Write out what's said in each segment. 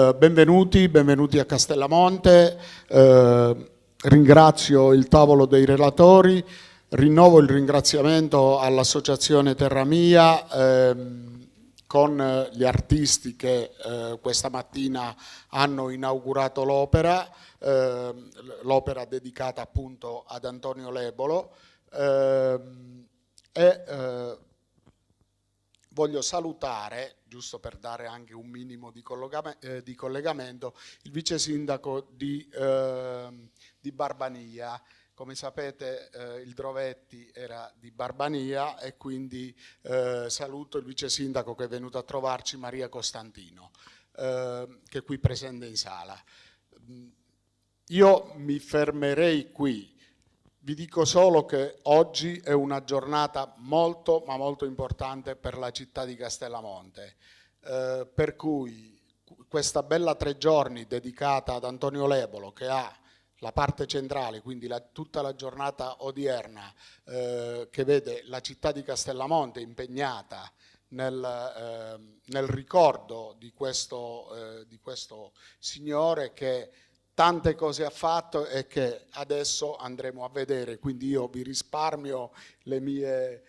Benvenuti a Castellamonte. Ringrazio il tavolo dei relatori, rinnovo il ringraziamento all'Associazione Terra Mia con gli artisti che questa mattina hanno inaugurato l'opera dedicata appunto ad Antonio Lebolo. Voglio salutare, giusto per dare anche un minimo di collegamento, il vice sindaco di Barbania. Come sapete il Drovetti era di Barbania e quindi saluto il vice sindaco che è venuto a trovarci, Maria Costantino, che è qui presente in sala. Io mi fermerei qui. Vi dico solo che oggi è una giornata molto ma molto importante per la città di Castellamonte, per cui questa bella 3 giorni dedicata ad Antonio Lebolo, che ha la parte centrale, quindi tutta la giornata odierna, che vede la città di Castellamonte impegnata nel ricordo di questo signore che tante cose ha fatto e che adesso andremo a vedere, quindi io vi risparmio le mie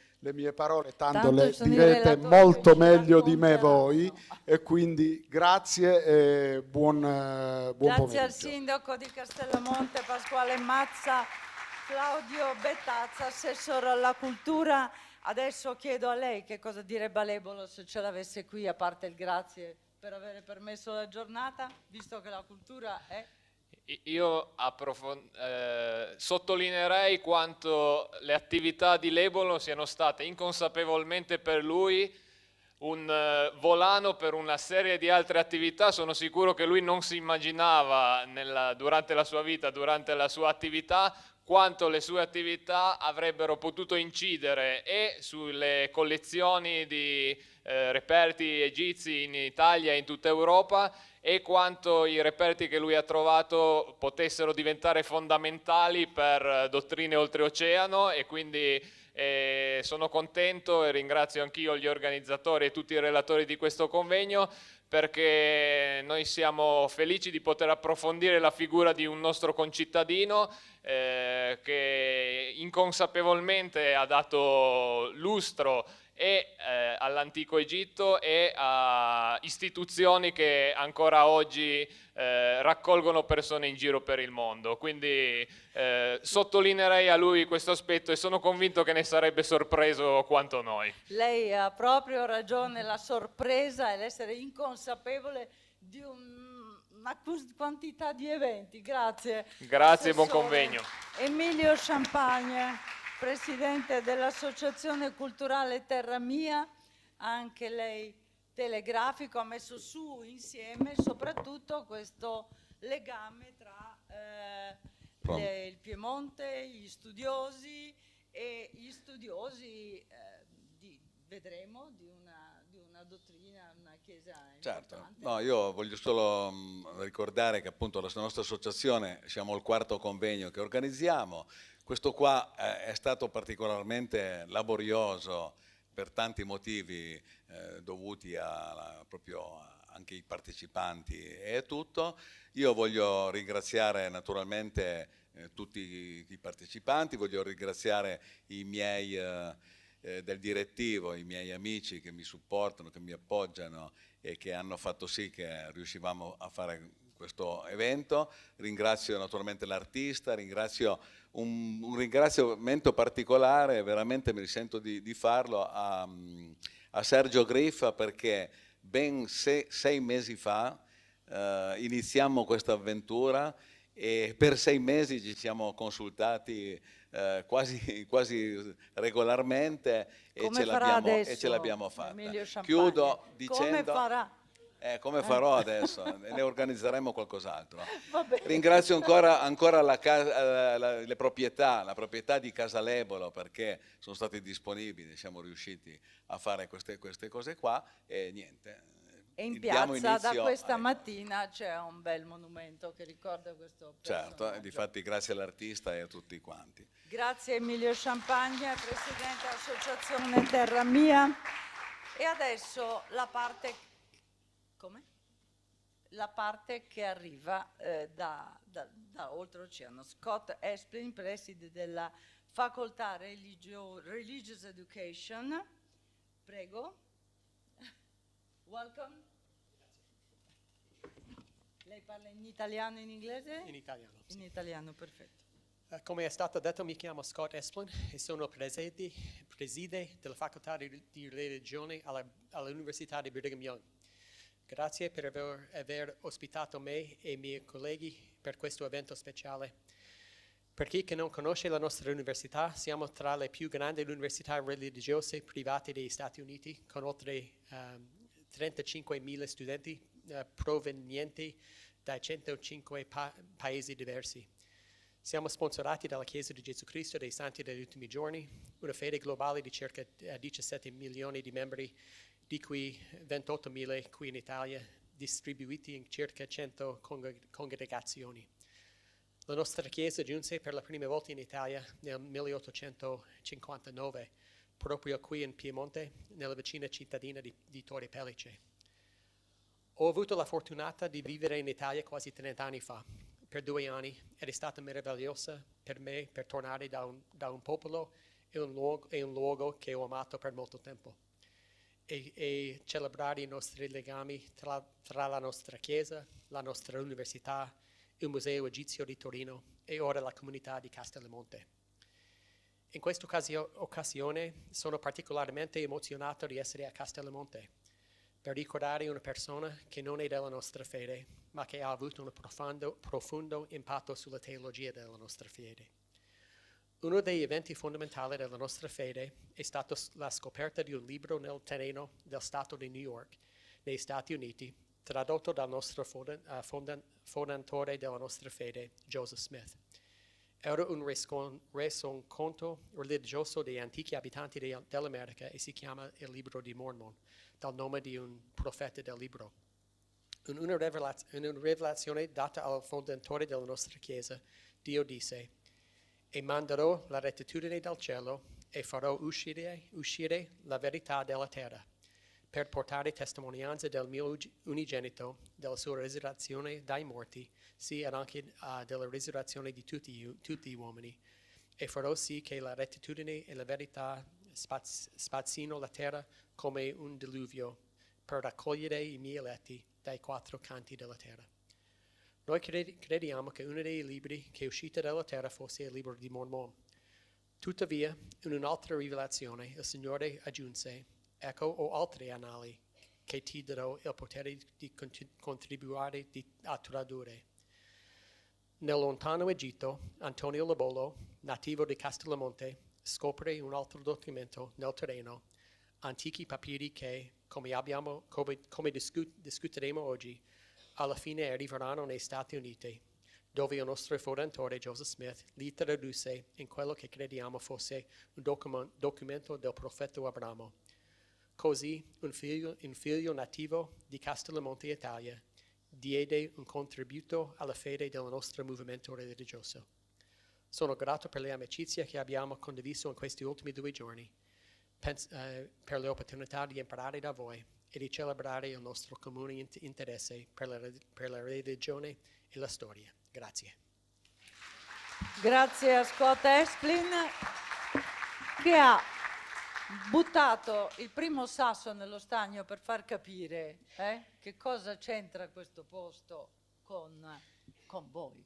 parole, tanto le direte molto meglio di me voi, e quindi grazie e buon pomeriggio. Grazie al sindaco di Castellamonte Pasquale Mazza, Claudio Bettazza, assessore alla cultura. Adesso chiedo a lei che cosa direbbe Lebolo se ce l'avesse qui, a parte il grazie per aver permesso la giornata, visto che la cultura è... Io sottolineerei quanto le attività di Lebolo siano state inconsapevolmente per lui un volano per una serie di altre attività. Sono sicuro che lui non si immaginava durante la sua vita, durante la sua attività, quanto le sue attività avrebbero potuto incidere e sulle collezioni di reperti egizi in Italia e in tutta Europa, e quanto i reperti che lui ha trovato potessero diventare fondamentali per dottrine oltreoceano. E quindi sono contento e ringrazio anch'io gli organizzatori e tutti i relatori di questo convegno, perché noi siamo felici di poter approfondire la figura di un nostro concittadino che inconsapevolmente ha dato lustro e all'antico Egitto e a istituzioni che ancora oggi raccolgono persone in giro per il mondo. Quindi sottolineerei a lui questo aspetto e sono convinto che ne sarebbe sorpreso quanto noi. Lei ha proprio ragione, la sorpresa e l'essere inconsapevole di una quantità di eventi. Grazie. Grazie e buon convegno. Emilio Champagne, presidente dell'Associazione Culturale Terra Mia, anche lei telegrafico, ha messo su insieme soprattutto questo legame tra il Piemonte, gli studiosi vedremo, di una dottrina, una chiesa importante. Certo, no, io voglio solo ricordare che appunto la nostra associazione siamo al 4º convegno che organizziamo. Questo qua è stato particolarmente laborioso per tanti motivi dovuti proprio anche ai partecipanti e tutto. Io voglio ringraziare naturalmente tutti i partecipanti, voglio ringraziare i miei del direttivo, i miei amici che mi supportano, che mi appoggiano e che hanno fatto sì che riuscivamo a fare questo evento. Ringrazio naturalmente l'artista, ringrazio un ringraziamento particolare, veramente mi risento di farlo, a Sergio Griffa, perché ben 6 mesi fa iniziamo questa avventura e per 6 mesi ci siamo consultati quasi regolarmente e ce l'abbiamo fatta. Chiudo dicendo... Come farò adesso? Ne organizzeremo qualcos'altro. Ringrazio ancora le proprietà, la proprietà di Casa Lebolo, perché sono stati disponibili, siamo riusciti a fare queste cose qua e niente. E in piazza da questa mattina c'è un bel monumento che ricorda questo personaggio. Certo, difatti grazie all'artista e a tutti quanti. Grazie Emilio Champagne, presidente dell'Associazione Terra Mia. E adesso la parte... Come? la parte che arriva da oltreoceano. Scott Esplin, preside della facoltà Religious Education. Prego. Welcome. Lei parla in italiano e in inglese? In italiano. Sì. In italiano, perfetto. Come è stato detto, mi chiamo Scott Esplin e sono preside della facoltà di religione all'Università di Brigham Young. Grazie per aver ospitato me e i miei colleghi per questo evento speciale. Per chi che non conosce la nostra università, siamo tra le più grandi università religiose private degli Stati Uniti, con oltre 35.000 studenti provenienti da 105 paesi diversi. Siamo sponsorati dalla Chiesa di Gesù Cristo dei Santi degli Ultimi Giorni, una fede globale di circa 17 milioni di membri, di cui 28.000 qui in Italia, distribuiti in circa 100 congregazioni. La nostra Chiesa giunse per la prima volta in Italia nel 1859, proprio qui in Piemonte, nella vicina cittadina di Torre Pellice. Ho avuto la fortuna di vivere in Italia quasi 30 anni fa, per 2 anni, ed è stata meravigliosa per me per tornare da un popolo e un luogo che ho amato per molto tempo e celebrare i nostri legami tra la nostra Chiesa, la nostra università, il Museo Egizio di Torino e ora la comunità di Castellamonte. In questa occasione sono particolarmente emozionato di essere a Castellamonte per ricordare una persona che non è della nostra fede, ma che ha avuto un profondo impatto sulla teologia della nostra fede. Uno degli eventi fondamentali della nostra fede è stata la scoperta di un libro nel terreno del Stato di New York, negli Stati Uniti, tradotto dal nostro fondatore della nostra fede, Joseph Smith. Era un resoconto religioso degli antichi abitanti dell'America e si chiama il Libro di Mormon, dal nome di un profeta del libro. In una rivelazione data al fondatore della nostra Chiesa, Dio disse: "E manderò la rettitudine dal cielo e farò uscire la verità dalla terra, per portare testimonianza del mio unigenito, della sua resurrezione dai morti, sì ed anche della resurrezione di tutti gli uomini. E farò sì che la rettitudine e la verità spazzino la terra come un diluvio, per raccogliere i miei eletti dai 4 canti della terra." Noi crediamo che uno dei libri che è uscito dalla terra fosse il Libro di Mormon. Tuttavia, in un'altra rivelazione, il Signore aggiunse: "Ecco, ho altre annali che ti darò il potere di contribuire a tradurre." Nel lontano Egitto, Antonio Lobolo, nativo di Castellamonte, scopre un altro documento nel terreno, antichi papiri che, come discuteremo oggi, alla fine arriveranno negli Stati Uniti, dove il nostro fondatore Joseph Smith li tradusse in quello che crediamo fosse un documento del profeta Abramo. Così un figlio nativo di Castellamonte, Italia, diede un contributo alla fede del nostro movimento religioso. Sono grato per le amicizie che abbiamo condiviso in questi ultimi 2 giorni, per l'opportunità di imparare da voi e di celebrare il nostro comune interesse per la religione e la storia. Grazie. Grazie a Scott Esplin, che ha buttato il primo sasso nello stagno per far capire che cosa c'entra questo posto con voi.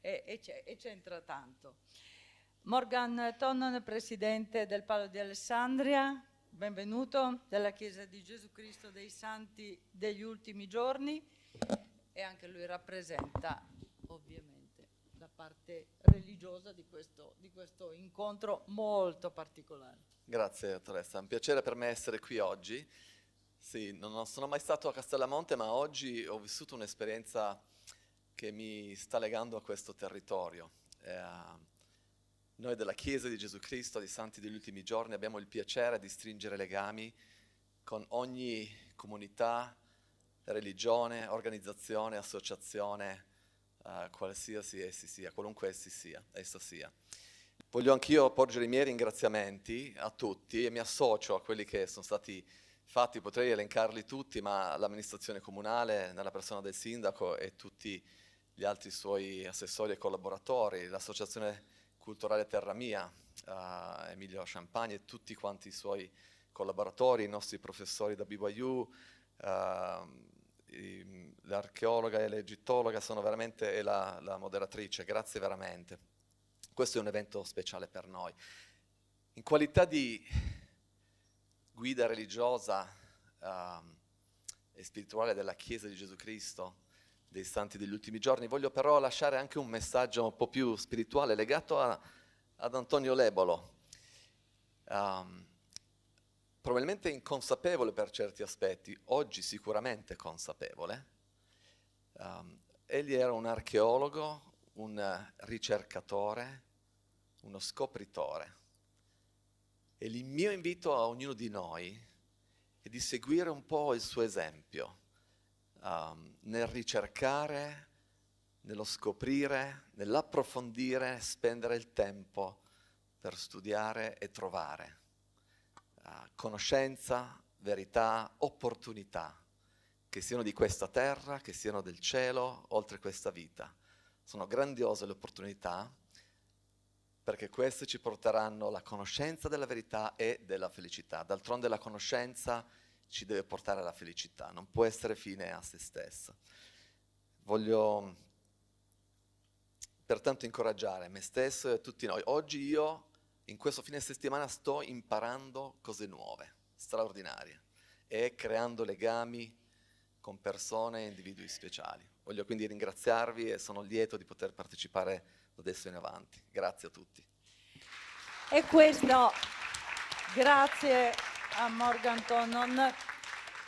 E c'entra tanto. Morgan Tonnon, presidente del Palo di Alessandria, benvenuto, della Chiesa di Gesù Cristo dei Santi degli Ultimi Giorni, e anche lui rappresenta ovviamente la parte religiosa di questo incontro molto particolare. Grazie dottoressa, è un piacere per me essere qui oggi. Sì, non sono mai stato a Castellamonte, ma oggi ho vissuto un'esperienza che mi sta legando a questo territorio. Noi della Chiesa di Gesù Cristo dei Santi degli Ultimi Giorni abbiamo il piacere di stringere legami con ogni comunità, religione, organizzazione, associazione, qualsiasi qualunque essa sia. Voglio anch'io porgere i miei ringraziamenti a tutti e mi associo a quelli che sono stati Infatti potrei elencarli tutti, ma l'amministrazione comunale, nella persona del sindaco e tutti gli altri suoi assessori e collaboratori, l'associazione culturale Terra Mia, Emilio Champagne e tutti quanti i suoi collaboratori, i nostri professori da BYU, l'archeologa e l'egittologa sono veramente, e la moderatrice, grazie veramente. Questo è un evento speciale per noi. In qualità di guida religiosa e spirituale della Chiesa di Gesù Cristo, dei santi degli ultimi giorni, voglio però lasciare anche un messaggio un po' più spirituale legato ad Antonio Lebolo. Probabilmente inconsapevole per certi aspetti, oggi sicuramente consapevole. Egli era un archeologo, un ricercatore, uno scopritore. E il mio invito a ognuno di noi è di seguire un po' il suo esempio, nel ricercare, nello scoprire, nell'approfondire, spendere il tempo per studiare e trovare conoscenza, verità, opportunità, che siano di questa terra, che siano del cielo, oltre questa vita. Sono grandiose le opportunità, perché queste ci porteranno alla conoscenza della verità e della felicità. D'altronde la conoscenza ci deve portare alla felicità, non può essere fine a se stessa. Voglio pertanto incoraggiare me stesso e tutti noi. Oggi io, in questo fine settimana, sto imparando cose nuove, straordinarie, e creando legami con persone e individui speciali. Voglio quindi ringraziarvi e sono lieto di poter partecipare da adesso in avanti. Grazie a tutti. E questo, grazie a Morgan Tonnon.